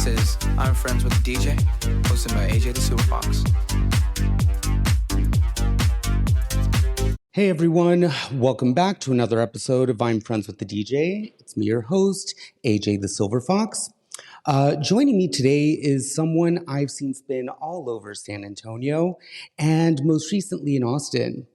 This is I'm Friends with the DJ, hosted by AJ the Silver Fox. Hey everyone, welcome back to another episode of I'm Friends with the DJ. It's me, your host, AJ the Silver Fox. Joining me today is someone I've seen spin all over San Antonio and most recently in Austin.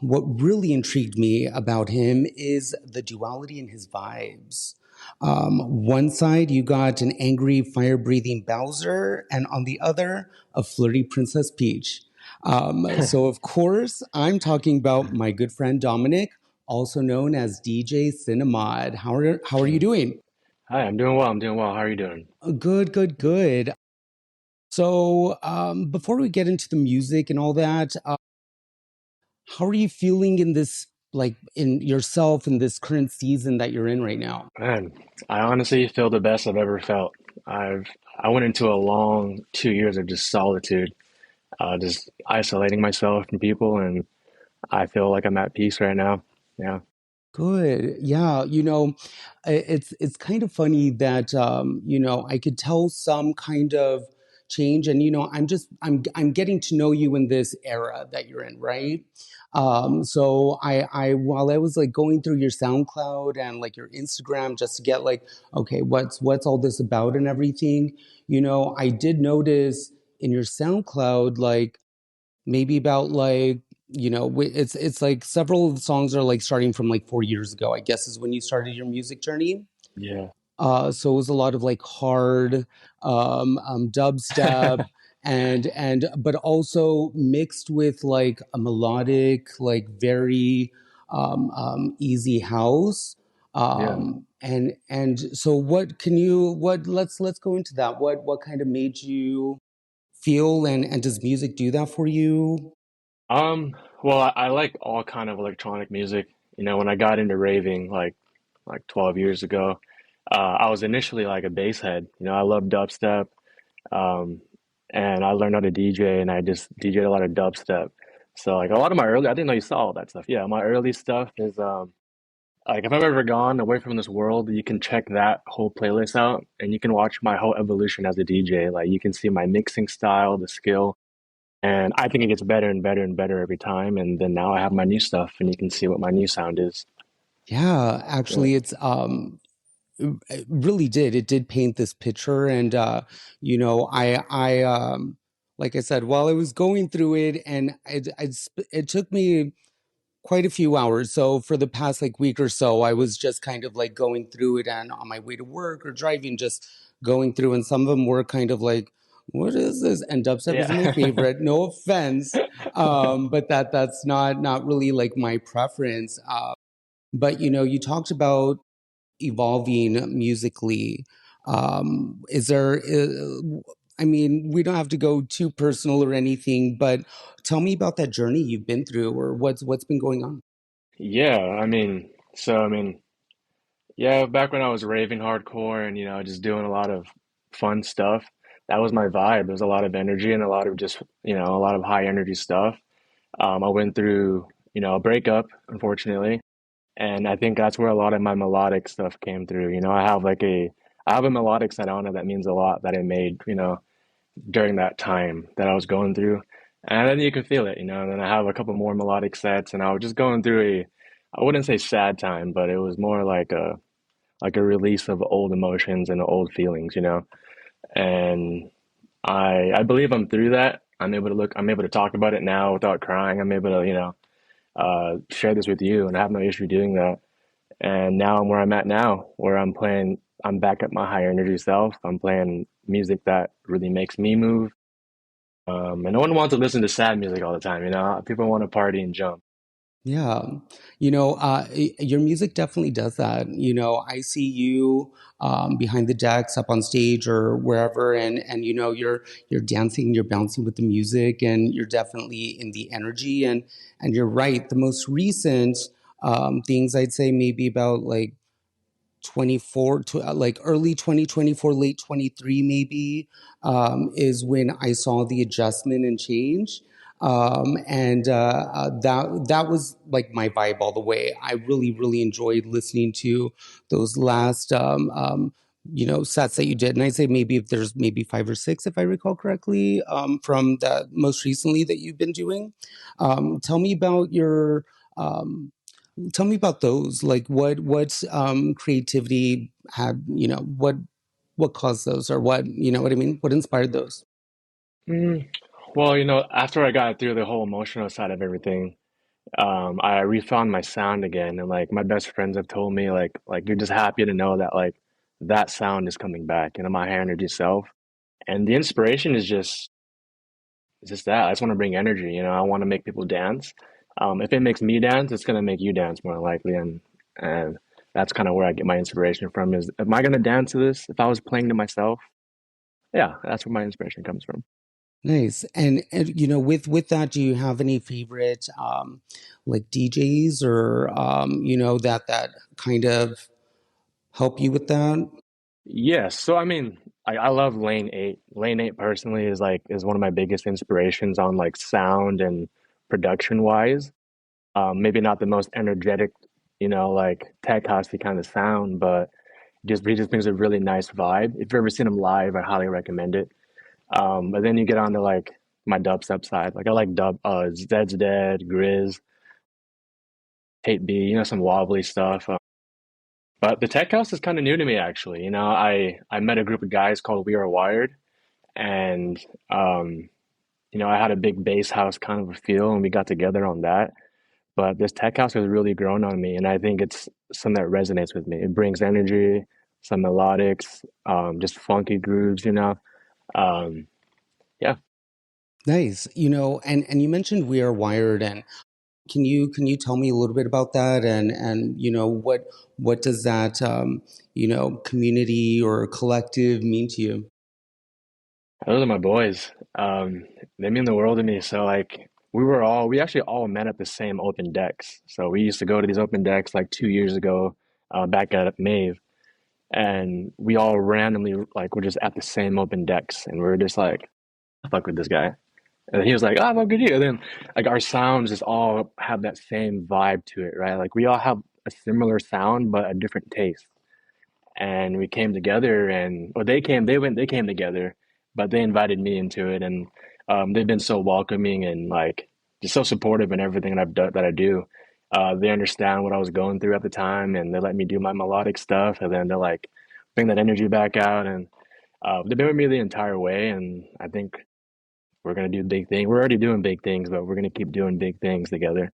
What really intrigued me about him is the duality in his vibes. One side, you got an angry, fire-breathing Bowser, and on the other, a flirty Princess Peach. So, of course, I'm talking about my good friend Dominic, also known as DJ Cinimod. How are you doing? Hi, I'm doing well. How are you doing? Good. So, before we get into the music and all that, how are you feeling in this, like in yourself in this current season that you're in right now? Man, I honestly feel the best I've ever felt. I went into a long 2 years of just solitude, just isolating myself from people, and I feel like I'm at peace right now. Yeah. Good. Yeah, it's kind of funny that I could tell some kind of change, and I'm getting to know you in this era that you're in, right? So I while I was like going through your SoundCloud and like your Instagram just to get like, okay, what's all this about and everything, I did notice in your SoundCloud like maybe about like it's like several of the songs are like starting from like 4 years ago, I guess, is when you started your music journey. Yeah. So it was a lot of like hard dubstep and but also mixed with like a melodic, like very easy house. Yeah. And so what can you what let's go into that. What kind of made you feel, and does music do that for you? Well, I like all kind of electronic music. When I got into raving like 12 years ago, I was initially like a bass head. I love dubstep. Um, and I learned how to DJ, and I just DJed a lot of dubstep. So like a lot of my early, I didn't know you saw all that stuff. Yeah, my early stuff is like if I've ever gone away from this world, you can check that whole playlist out, and you can watch my whole evolution as a DJ. Like you can see my mixing style, the skill, and I think it gets better and better and better every time. And then now I have my new stuff, and you can see what my new sound is. Yeah, Yeah. actually, it really did. It did paint this picture, and like I said, while I was going through it, and it took me quite a few hours. So for the past like week or so, I was just kind of like going through it, and on my way to work or driving, just going through, and some of them were kind of like, "What is this?" And dubstep isn't my Yeah. favorite. No offense, but that's not really like my preference. But you talked about evolving musically. Is there? I mean, we don't have to go too personal or anything, but tell me about that journey you've been through, or what's been going on. Yeah, yeah, back when I was raving hardcore and just doing a lot of fun stuff, that was my vibe. There was a lot of energy and a lot of just a lot of high energy stuff. I went through a breakup, unfortunately, and I think that's where a lot of my melodic stuff came through. I have a melodic set on it that means a lot that I made during that time that I was going through, and then you can feel it. And then I have a couple more melodic sets, and I was just going through I wouldn't say sad time, but it was more like a release of old emotions and old feelings, and I believe I'm through that. I'm able to talk about it now without crying. I'm able to share this with you, and I have no issue doing that. And now I'm where I'm at now, where I'm back at my higher energy self. I'm playing music that really makes me move. And no one wants to listen to sad music all the time, people want to party and jump. Yeah, your music definitely does that. I see you behind the decks, up on stage or wherever, and you're dancing, you're bouncing with the music, and you're definitely in the energy. And you're right. The most recent things I'd say maybe about like 24 to like early 2024, late 23 maybe, is when I saw the adjustment and change. And that was like my vibe all the way. I really enjoyed listening to those last sets that you did, and I say maybe if there's maybe 5 or 6, if I recall correctly, from that most recently that you've been doing. Tell me about your, um, tell me about those. Like what creativity had, what caused those, or what, you know what I mean? What inspired those? Mm, well, after I got through the whole emotional side of everything, I refound my sound again, and like my best friends have told me, like you're just happy to know that like that sound is coming back, my high energy self, and the inspiration is just it's just that I just want to bring energy. I want to make people dance. If it makes me dance, it's gonna make you dance more likely, and that's kind of where I get my inspiration from. Is am I gonna dance to this? If I was playing to myself, yeah, that's where my inspiration comes from. Nice. And with that, do you have any favorite like DJs, or that kind of help you with that? Yes. So I mean, I love Lane 8. Lane 8 personally is one of my biggest inspirations on like sound and production wise. Maybe not the most energetic, like tech housey kind of sound, but just he just brings a really nice vibe. If you've ever seen him live, I highly recommend it. But then you get on to like my dubstep side. Like I like Zed's Dead, Grizz, Tate B, some wobbly stuff. But the tech house is kind of new to me actually. I met a group of guys called We Are Wired, and I had a big bass house kind of a feel, and we got together on that. But this tech house has really grown on me, and I think it's something that resonates with me. It brings energy, some melodics, just funky grooves. Um, yeah. Nice. And you mentioned We Are Wired, and can you tell me a little bit about that, and what does that community or collective mean to you? Those are my boys. They mean the world to me. So like we actually all met at the same open decks. So we used to go to these open decks like 2 years ago, back at Mave, and we all randomly like were just at the same open decks, and we were just like, I fuck with this guy. And he was like, "Ah, fuck with you." And then like our sounds just all have that same vibe to it, right? Like we all have a similar sound but a different taste, and we came together, and or they came together, but they invited me into it, and they've been so welcoming and like just so supportive in everything that I do. They understand what I was going through at the time, and they let me do my melodic stuff, and then they like bring that energy back out, and they've been with me the entire way, and I think we're gonna do big things. We're already doing big things, but we're gonna keep doing big things together.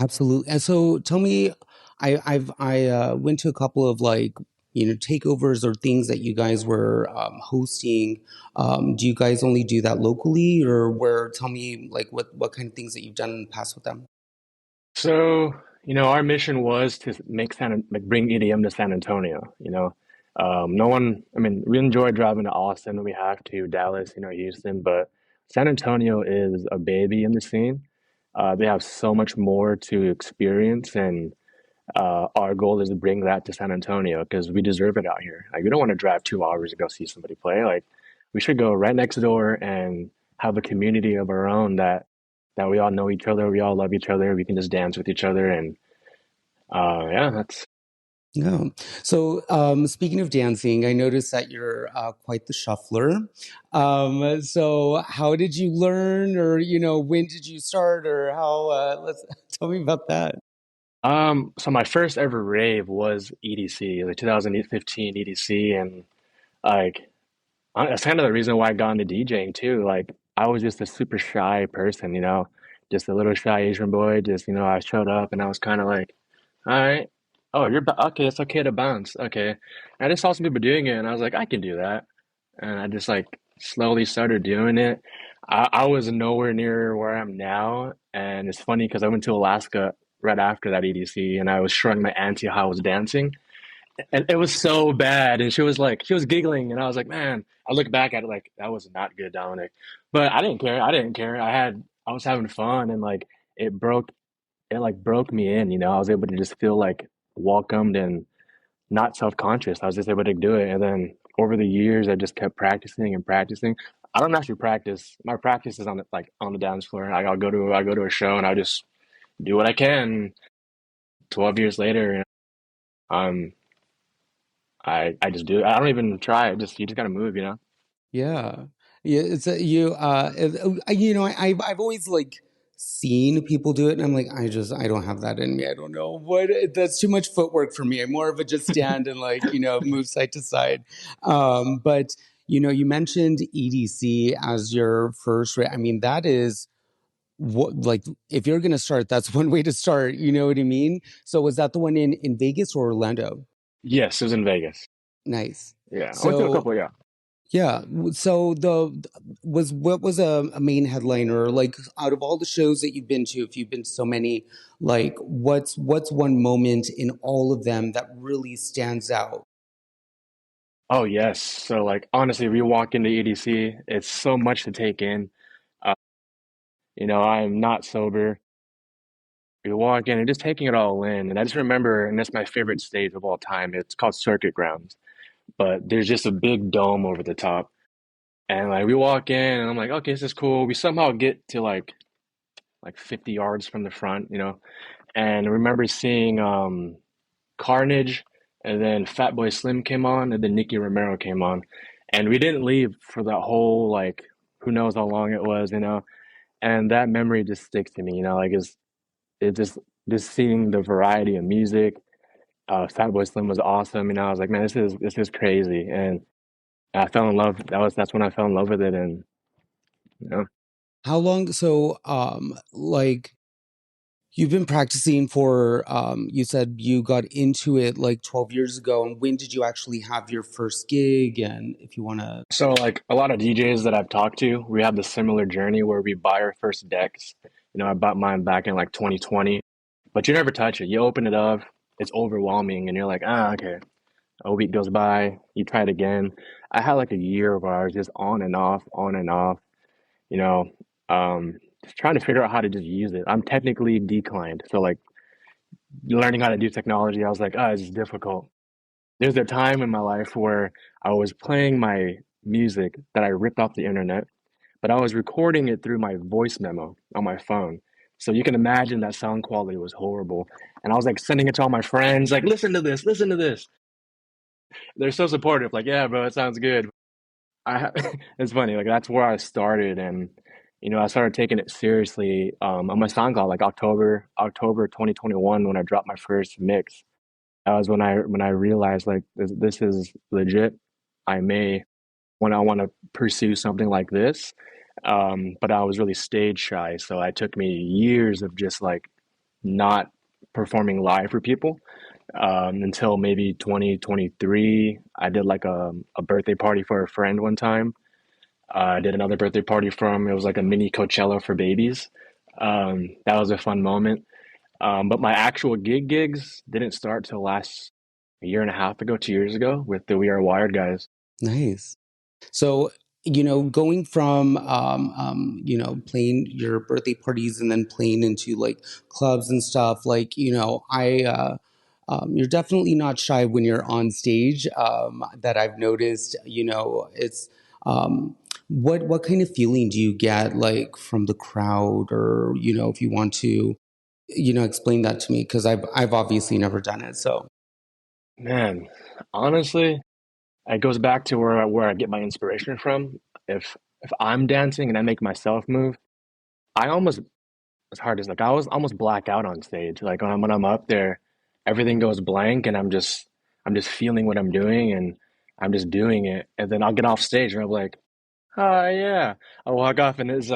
Absolutely. And so tell me, I went to a couple of like takeovers or things that you guys were hosting. Do you guys only do that locally, or where? Tell me like what kind of things that you've done in the past with them. So, our mission was to like bring EDM to San Antonio, no one, I mean, we enjoy driving to Austin, we have to, Dallas, Houston, but San Antonio is a baby in the scene. They have so much more to experience, and our goal is to bring that to San Antonio because we deserve it out here. Like, we don't want to drive 2 hours to go see somebody play. Like, we should go right next door and have a community of our own that we all know each other, we all love each other, we can just dance with each other, and yeah, that's. Yeah. So, speaking of dancing, I noticed that you're quite the shuffler. So, how did you learn, or when did you start, or how? Let's tell me about that. So my first ever rave was EDC, like 2015 EDC, and like that's kind of the reason why I got into DJing too. Like I was just a super shy person, just a little shy Asian boy. Just I showed up and I was kind of like, all right, oh okay, it's okay to bounce, okay. And I just saw some people doing it, and I was like, I can do that, and I just like slowly started doing it. I was nowhere near where I am now, and it's funny because I went to Alaska right after that EDC, and I was showing my auntie how I was dancing, and it was so bad. And she was giggling, and I was like, man, I look back at it like that was not good, Dominic. But I didn't care. I didn't care. I was having fun, and like it broke, it like broke me in. I was able to just feel like welcomed and not self-conscious. I was just able to do it, and then over the years, I just kept practicing and practicing. I don't actually practice. My practice is on the dance floor. I go to a show, and I just do what I can. 12 years later, I'm I just do it. I don't even try it. Just you just gotta move, you know? Yeah, yeah. It's I've always like seen people do it, and I'm like, I don't have that in me. I don't know what that's too much footwork for me. I'm more of a just stand and like move side to side. But you mentioned EDC as your first. I mean, that is what like if you're gonna start, that's one way to start. You know what I mean? So was that the one in Vegas or Orlando? Yes, it was in Vegas. Nice. Yeah, I went to a So couple. Yeah. yeah. So what was a main headliner like out of all the shows that you've been to, if you've been to so many, like what's one moment in all of them that really stands out? Oh yes. So like honestly, if you walk into EDC, it's so much to take in. Uh, I'm not sober. You walk in and just taking it all in, and I just remember, and that's my favorite stage of all time. It's called Circuit Grounds, but there's just a big dome over the top, and like we walk in, and I'm like, okay, this is cool. We somehow get to like 50 yards from the front, and I remember seeing Carnage, and then Fatboy Slim came on, and then Nicky Romero came on, and we didn't leave for that whole like who knows how long it was, and that memory just sticks to me, like it just seeing the variety of music. Fatboy Slim was awesome, I was like, man, this is crazy, and I fell in love. That's when I fell in love with it, and you know. How long? So like you've been practicing for you said you got into it like 12 years ago, and when did you actually have your first gig? And if you want to. So like a lot of DJs that I've talked to, we have the similar journey where we buy our first decks. I bought mine back in like 2020, but you never touch it. You open it up, it's overwhelming, and you're like, okay. A week goes by, you try it again. I had like a year where I was just on and off, you know, just trying to figure out how to just use it. I'm technically declined, so like learning how to do technology, I was like, it's difficult. There's a time in my life where I was playing my music that I ripped off the internet, but I was recording it through my voice memo on my phone. So you can imagine that sound quality was horrible. And I was like sending it to all my friends, like, listen to this, listen to this. They're so supportive, like, yeah, bro, it sounds good. It's funny, like that's where I started, and I started taking it seriously on my SoundCloud, like October 2021 when I dropped my first mix. That was when I realized like this is legit. I may when I want to pursue something like this, but I was really stage shy, so it took me years of just like not performing live for people until maybe 2023. I did like a birthday party for a friend one time. I did another birthday party for him. It was like a mini Coachella for babies. That was a fun moment. But my actual gigs didn't start till last a year and a half ago, 2 years ago, with the We Are Wired guys. Nice. So, going from, playing your birthday parties and then playing into like clubs and stuff, like, you're definitely not shy when you're on stage. That I've noticed, it's, what kind of feeling do you get like from the crowd, or, if you want to, explain that to me, because I've obviously never done it. So, Man, honestly, it goes back to where I get my inspiration from. If I'm dancing and I make myself move, I almost as hard as like I was almost black out on stage. Like when I'm up there, everything goes blank, and I'm just feeling what I'm doing, and I'm just doing it. And then I'll get off stage and I'm like, oh yeah. I walk off and it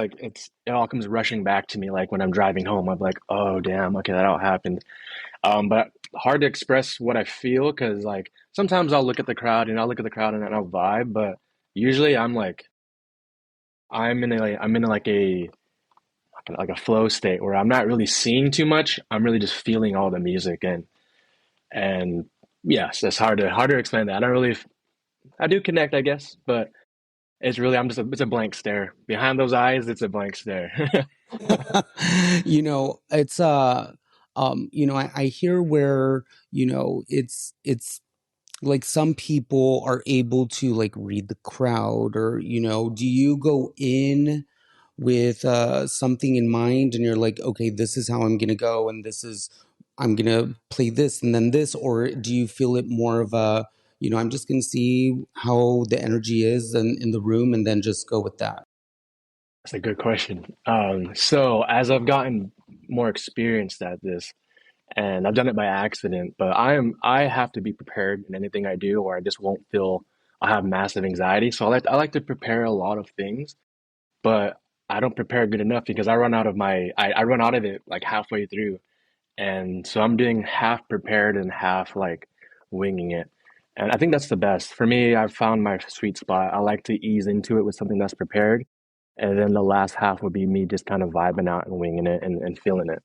all comes rushing back to me like when I'm driving home. I'm like, oh damn, okay, that all happened. But hard to express what I feel because like sometimes I'll look at the crowd and I'll look at the crowd and I'll vibe, but usually I'm in like a flow state where I'm not really seeing too much. I'm really just feeling all the music and yes, it's hard to explain that. I do connect, I guess, but it's really it's a blank stare. Behind those eyes, it's a blank stare. it's I hear where it's like some people are able to like read the crowd, or do you go in with something in mind, and you're like, okay, this is how I'm gonna go, and this is I'm gonna play this and then this, or do you feel it more of a I'm just going to see how the energy is in the room and then just go with that. That's a good question. So as I've gotten more experienced at this, and I've done it by accident, but I have to be prepared in anything I do, or I just won't feel I have massive anxiety. So I like to prepare a lot of things, but I don't prepare good enough because I run out of it like halfway through. And so I'm doing half prepared and half like winging it. And I think that's the best. For me, I've found my sweet spot. I like to ease into it with something that's prepared. And then the last half would be me just kind of vibing out and winging it and feeling it.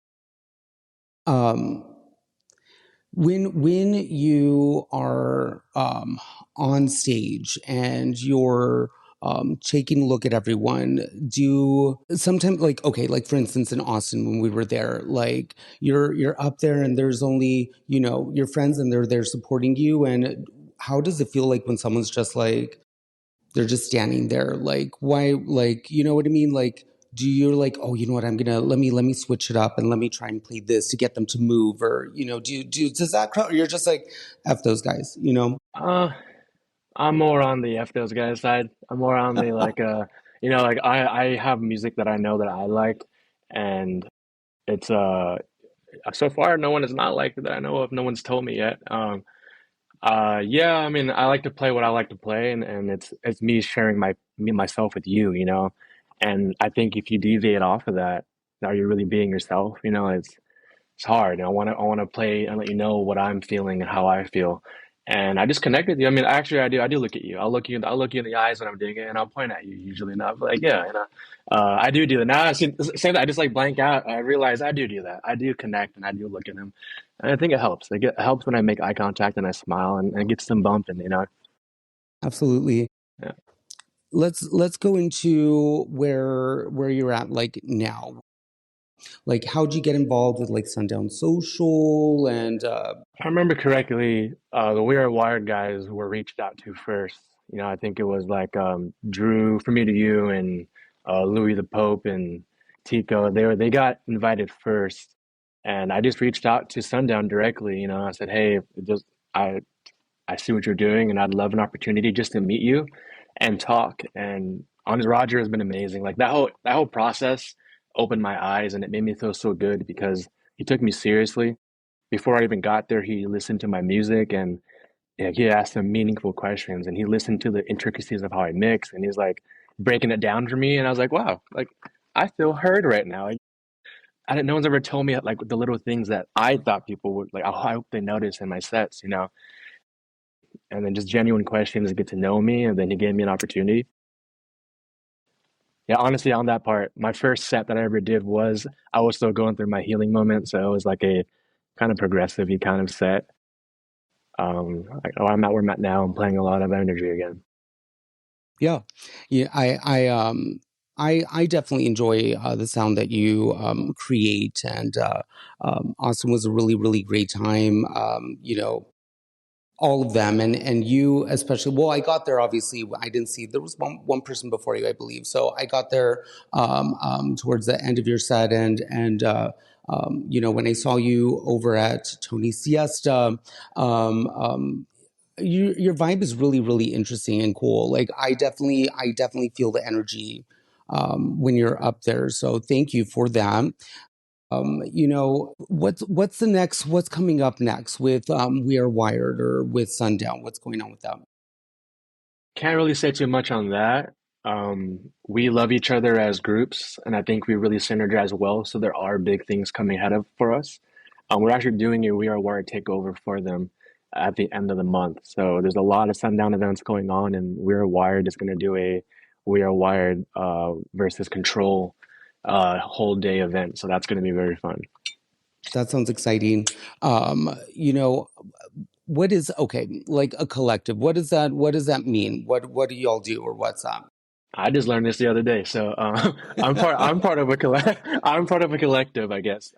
Um, when you are on stage and you're taking a look at everyone, do sometimes, like, okay, like for instance in Austin when we were there, like you're up there and there's only your friends and they're there supporting you, and how does it feel like when someone's just like they're just standing there, like why, like you know what I mean, like do you like, oh, you know what, I'm gonna let me switch it up and let me try and play this to get them to move, or does that crowd, or you're just like F those guys? Uh, I'm more on the F those guys side. I'm more on the like like I have music that I know that I like, and it's so far no one has not liked it that I know of. No one's told me yet. Yeah, I mean, I like to play what I like to play, and it's me sharing myself with you, you know. And I think if you deviate off of that, are you really being yourself? You know, it's hard. I want to play and let you know what I'm feeling and how I feel. And I just connect with you. I mean, actually, I do look at you. I'll look you in the eyes when I'm doing it, and I'll point at you usually enough. Like, yeah, I do that. Now I see, same that I just like blank out. I realize I do that. I do connect, and I do look at him. And I think it helps. It helps when I make eye contact and I smile, and it gets them bumping. Absolutely. Yeah. Let's go into where you're at like now. Like, how'd you get involved with like Sundown Social and If I remember correctly, the We Are Wired guys were reached out to first. I think it was like Drew, From Me to You, and Louis the Pope and Tico. They got invited first, and I just reached out to Sundown directly. I said, "Hey, I I see what you're doing, and I'd love an opportunity just to meet you and talk." And honest, Roger has been amazing. Like that whole process opened my eyes, and it made me feel so good because he took me seriously. Before I even got there, he listened to my music, and yeah, he asked some meaningful questions, and he listened to the intricacies of how I mix, and he's like breaking it down for me, and I was like, wow, like I feel heard right now. Like, no one's ever told me like the little things that I thought people would like. I hope they notice in my sets. And then just genuine questions to get to know me, and then he gave me an opportunity. Yeah, honestly, on that part, my first set that I ever did was I was still going through my healing moment, so it was like a kind of progressive kind of set. Like, oh, I'm at where I'm at now. I'm playing a lot of energy again. yeah, yeah, I definitely enjoy the sound that you create, and Austin was a really really great time. All of them, and you especially. Well, I got there, obviously I didn't see, there was one person before you, I believe, so I got there towards the end of your set, and when I saw you over at Tony's Siesta, your vibe is really really interesting and cool. Like, I definitely feel the energy when you're up there, so thank you for that. What's the next? What's coming up next with We Are Wired or with Sundown? What's going on with that? Can't really say too much on that. We love each other as groups, and I think we really synergize well. So there are big things coming ahead of for us. We're actually doing a We Are Wired takeover for them at the end of the month. So there's a lot of sundown events going on, and We Are Wired is going to do a We Are Wired versus Control whole day event. So that's going to be very fun. That sounds exciting. You know, what is, okay, like a collective? What does that mean? What do y'all do, or what's that? I just learned this the other day. So I'm part of a collective, I guess.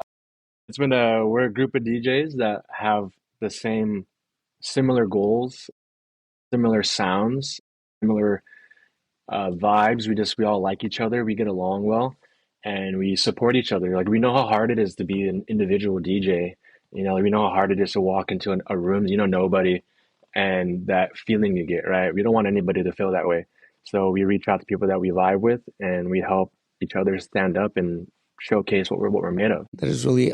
We're a group of DJs that have the same similar goals, similar sounds, similar vibes. We all like each other. We get along well, and we support each other. Like we know how hard it is to be an individual DJ. We know how hard it is to walk into a room, nobody, and that feeling you get, right? We don't want anybody to feel that way. So we reach out to people that we vibe with and we help each other stand up and showcase what we're made of. That is really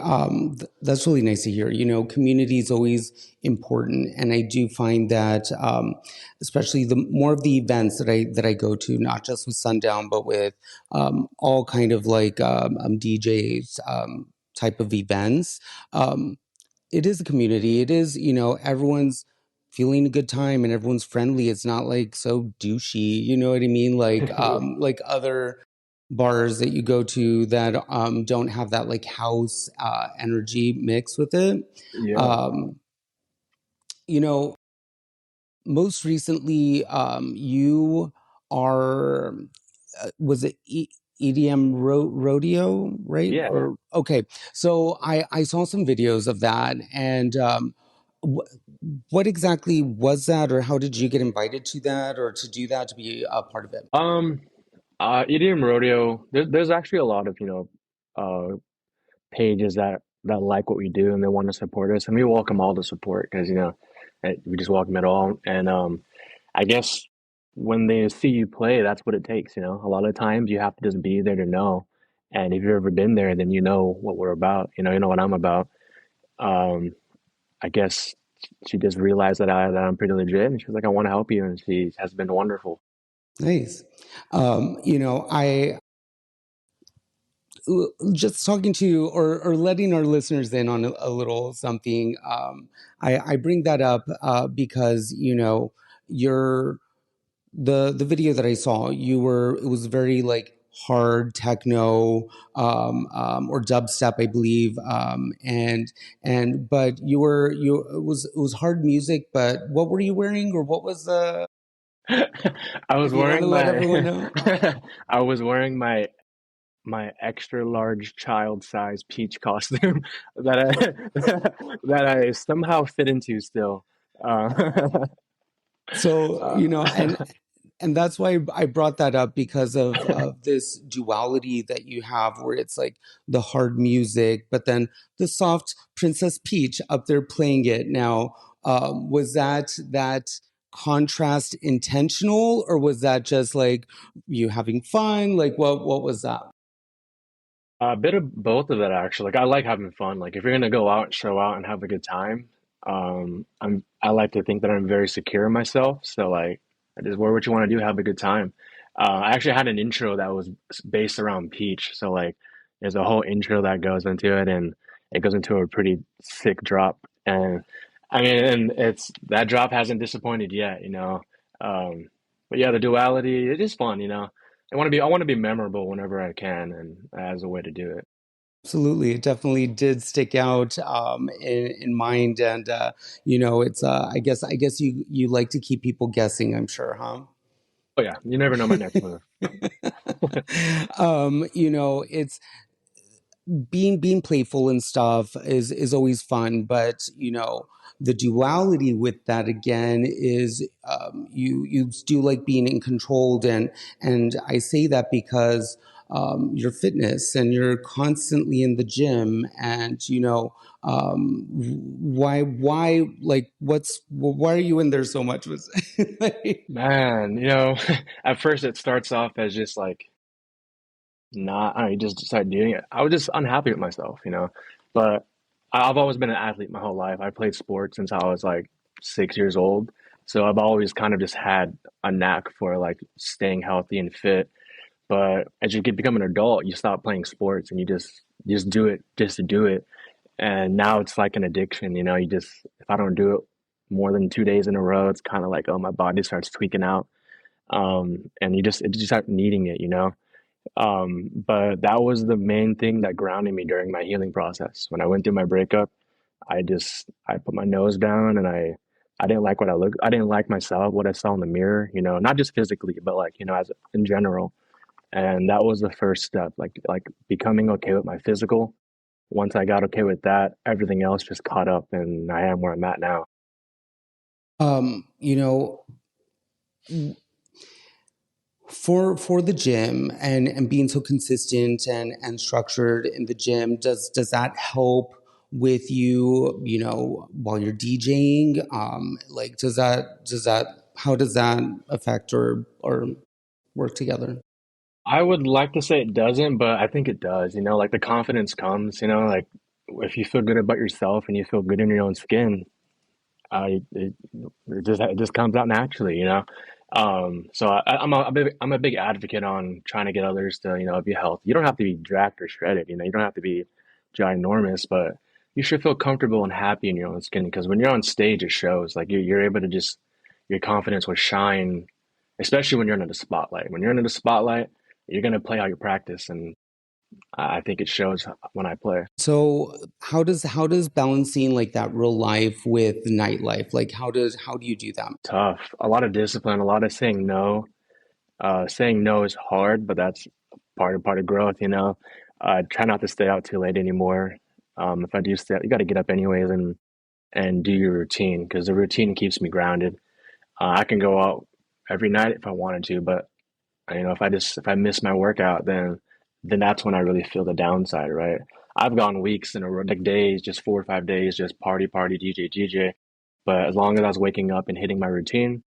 that's really nice to hear. Community is always important, and I do find that, especially the more of the events that I go to, not just with Sundown, but with all kind of like DJs type of events. Um, it is a community. It is, everyone's feeling a good time and everyone's friendly. It's not like so douchey, you know what I mean? Like Yeah. like other bars that you go to that don't have that like house energy mix with it. Yeah. Um, you know, Most recently, you are was it EDM rodeo, right? Yeah, yeah. Or okay, so I saw some videos of that, and what exactly was that, or how did you get invited to that, or to do that to be a part of it? Um, EDM rodeo. There's actually a lot of pages that like what we do and they want to support us, and we welcome all the support because we just welcome it all. And I guess when they see you play, that's what it takes. A lot of times you have to just be there to know. And if you've ever been there, then you know what we're about. You know what I'm about. Um, I guess she just realized that I'm pretty legit, and she was like, "I want to help you," and she has been wonderful. Nice. I just talking to or letting our listeners in on a little something. I bring that up because you're the video that I saw. It was very like hard techno or dubstep, I believe, and but you it was hard music. But what were you wearing, or what was the? I was If you want to wearing let everyone know. I was wearing my extra large child size peach costume that I that I somehow fit into still. Uh, So, uh, and that's why I brought that up, because of this duality that you have, where it's like the hard music, but then the soft Princess Peach up there playing it. Now, was that contrast intentional, or was that just like you having fun? Like, what was that? A bit of both of it actually. Like I like having fun. Like if you're gonna go out, show out, and have a good time, I like to think that I'm very secure in myself. So like I just wear what you want to do, have a good time. I actually had an intro that was based around Peach. So like there's a whole intro that goes into it, and it goes into a pretty sick drop. And I mean, and it's that drop hasn't disappointed yet. Um, but yeah, the duality, it is fun. I want to be memorable whenever I can, and as a way to do it. Absolutely, it definitely did stick out in mind, and it's I guess you like to keep people guessing. I'm sure, huh? Oh yeah, you never know my next move. It's being playful and stuff is always fun, but the duality with that again is, you do like being in controlled, and I say that because your fitness, and you're constantly in the gym, and why like why are you in there so much? Was like, Man, at first it starts off as just like not, I just start doing it. I was just unhappy with myself. But I've always been an athlete my whole life. I played sports since I was like 6 years old. So I've always kind of just had a knack for like staying healthy and fit. But as you become an adult, you stop playing sports and you just do it just to do it. And now it's like an addiction. If I don't do it more than 2 days in a row, it's kind of like, oh, my body starts tweaking out. And you just start needing it. But that was the main thing that grounded me during my healing process. When I went through my breakup, I put my nose down, and I didn't like what I looked. I didn't like myself, what I saw in the mirror. Not just physically, but like as in general. And that was the first step, like becoming okay with my physical. Once I got okay with that, everything else just caught up, and I am where I'm at now. um you know for the gym, and being so consistent and structured in the gym, does that help with you, while you're DJing? Like, how does that affect or work together? I would like to say it doesn't, but I think it does. Like the confidence comes, like if you feel good about yourself and you feel good in your own skin, I it just comes out naturally. So I'm a big advocate on trying to get others to be healthy. You don't have to be jacked or shredded. You don't have to be ginormous, but you should feel comfortable and happy in your own skin because when you're on stage, it shows. Like you're able to just your confidence will shine, especially when you're under the spotlight. When you're under the spotlight, you're gonna play how you practice, and I think it shows when I play. So how does balancing like that real life with nightlife, like how do you do that? Tough, a lot of discipline, a lot of saying no. Saying no is hard, but that's part of growth. Try not to stay out too late anymore. If I do stay out, you got to get up anyways and do your routine because the routine keeps me grounded. I can go out every night if I wanted to, but if I miss my workout, then that's when I really feel the downside, right? I've gone weeks in a row, like days, just 4 or 5 days, just party, DJ. But as long as I was waking up and hitting my routine,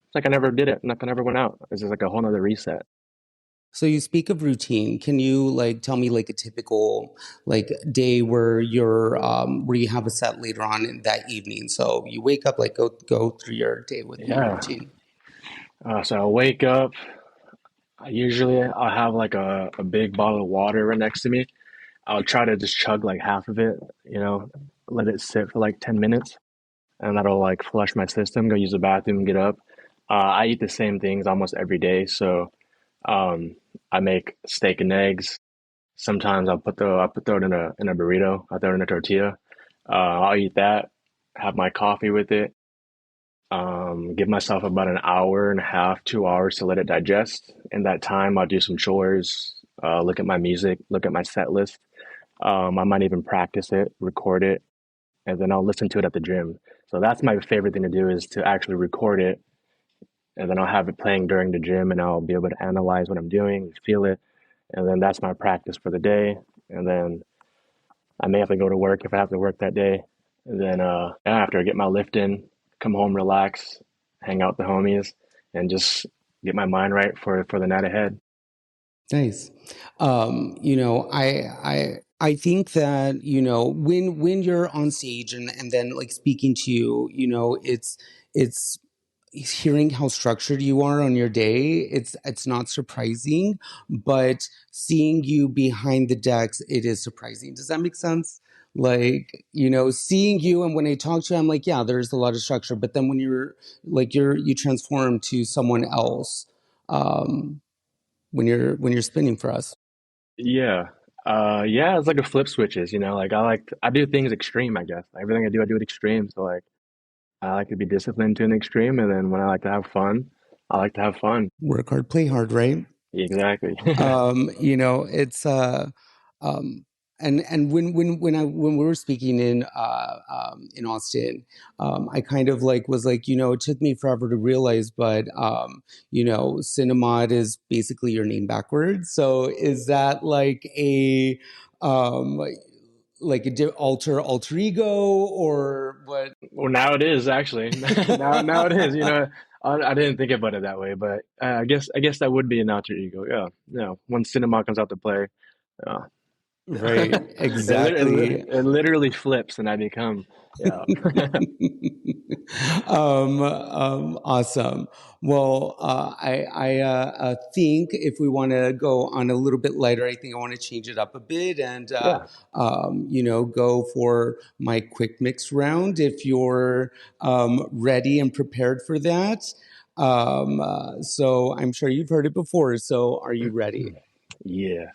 it's like I never did it, nothing ever went out. It's just like a whole nother reset. So you speak of routine. Can you like tell me like a typical like day where you have a set later on in that evening? So you wake up, like go through your day with me, your Yeah. routine. So I wake up. Usually I'll have like a big bottle of water right next to me. I'll try to just chug like half of it, let it sit for like 10 minutes, and that'll like flush my system, go use the bathroom, get up. I eat the same things almost every day. So I make steak and eggs. Sometimes I'll put it in a burrito. I'll throw it in a tortilla. I'll eat that, have my coffee with it. Give myself about an hour and a half, 2 hours to let it digest. In that time, I'll do some chores, look at my music, look at my set list. I might even practice it, record it, and then I'll listen to it at the gym. So that's my favorite thing to do is to actually record it, and then I'll have it playing during the gym, and I'll be able to analyze what I'm doing, feel it, and then that's my practice for the day. And then I may have to go to work if I have to work that day. And then after I get my lift in, come home, relax, hang out with the homies, and just get my mind right for the night ahead. Nice. I think that, when you're on stage and then like speaking to you, it's hearing how structured you are on your day. It's not surprising, but seeing you behind the decks, it is surprising. Does that make sense? Like, seeing you, and when I talk to you, I'm like, yeah, there's a lot of structure, but then when you're like you transform to someone else. Um, when you're spinning for us. Yeah. Yeah, it's like a flip switches. Like I do things extreme, I guess. Everything I do it extreme. So like I like to be disciplined to an extreme, and then when I like to have fun, I like to have fun. Work hard, play hard, right? Exactly. It's um and when we were speaking in Austin, I kind of like was like, it took me forever to realize, but Cinimod is basically your name backwards. So is that um like a alter ego or what? Well, now it is actually. Now it is. I didn't think about it that way, but I guess that would be an alter ego. Yeah, when cinema comes out to play, uh, Right, exactly. it literally flips, and I become yeah. Awesome. Well, I think if we want to go on a little bit lighter, I think I want to change it up a bit and, Yeah. go for my quick mix round if you're ready and prepared for that. So I'm sure you've heard it before. So are you ready? Yeah.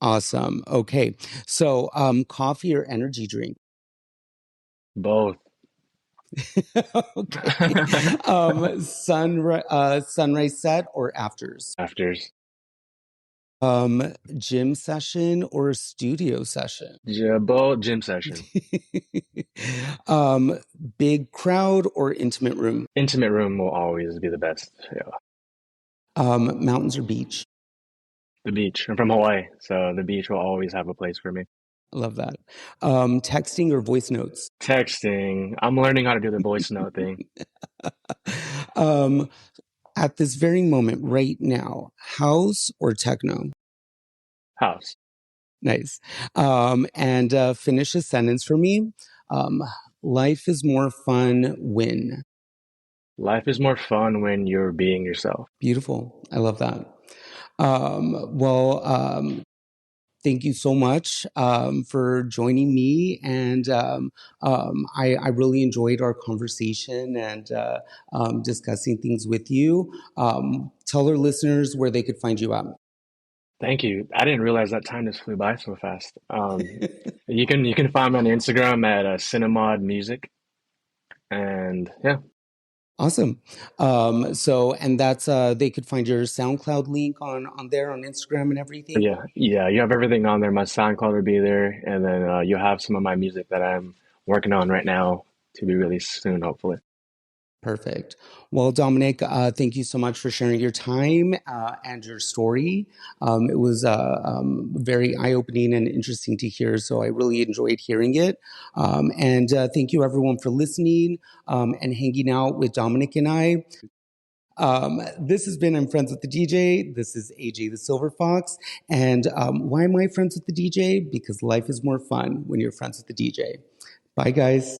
Awesome. Okay. So, coffee or energy drink? Both. Okay. Sunrise set or afters? Afters. Gym session or studio session? Both gym session. um, Big crowd or intimate room? Intimate room will always be the best. Yeah. Mountains or beach? The beach. I'm from Hawaii, so the beach will always have a place for me. I love that. Texting or voice notes? Texting. I'm learning how to do the voice note thing. um, at this very moment, right now, house or techno? House. Nice. And finish a sentence for me. Um, life is more fun when. Life is more fun when you're being yourself. Beautiful. I love that. Well, thank you so much for joining me. And I really enjoyed our conversation and discussing things with you. Tell our listeners where they could find you at. Thank you. I didn't realize that time just flew by so fast. You can find me on Instagram at Cinimod Music, and yeah, Awesome. And that's they could find your SoundCloud link on there on Instagram and everything. yeah. You have everything on there. My SoundCloud will be there, and then you'll have some of my music that I'm working on right now to be released soon, hopefully. Perfect. Well, Dominic, thank you so much for sharing your time and your story. It was very eye-opening and interesting to hear, so I really enjoyed hearing it. And thank you, everyone, for listening and hanging out with Dominic and I. This has been I'm Friends with the DJ. This is AJ the Silver Fox. And why am I friends with the DJ? Because life is more fun when you're friends with the DJ. Bye, guys.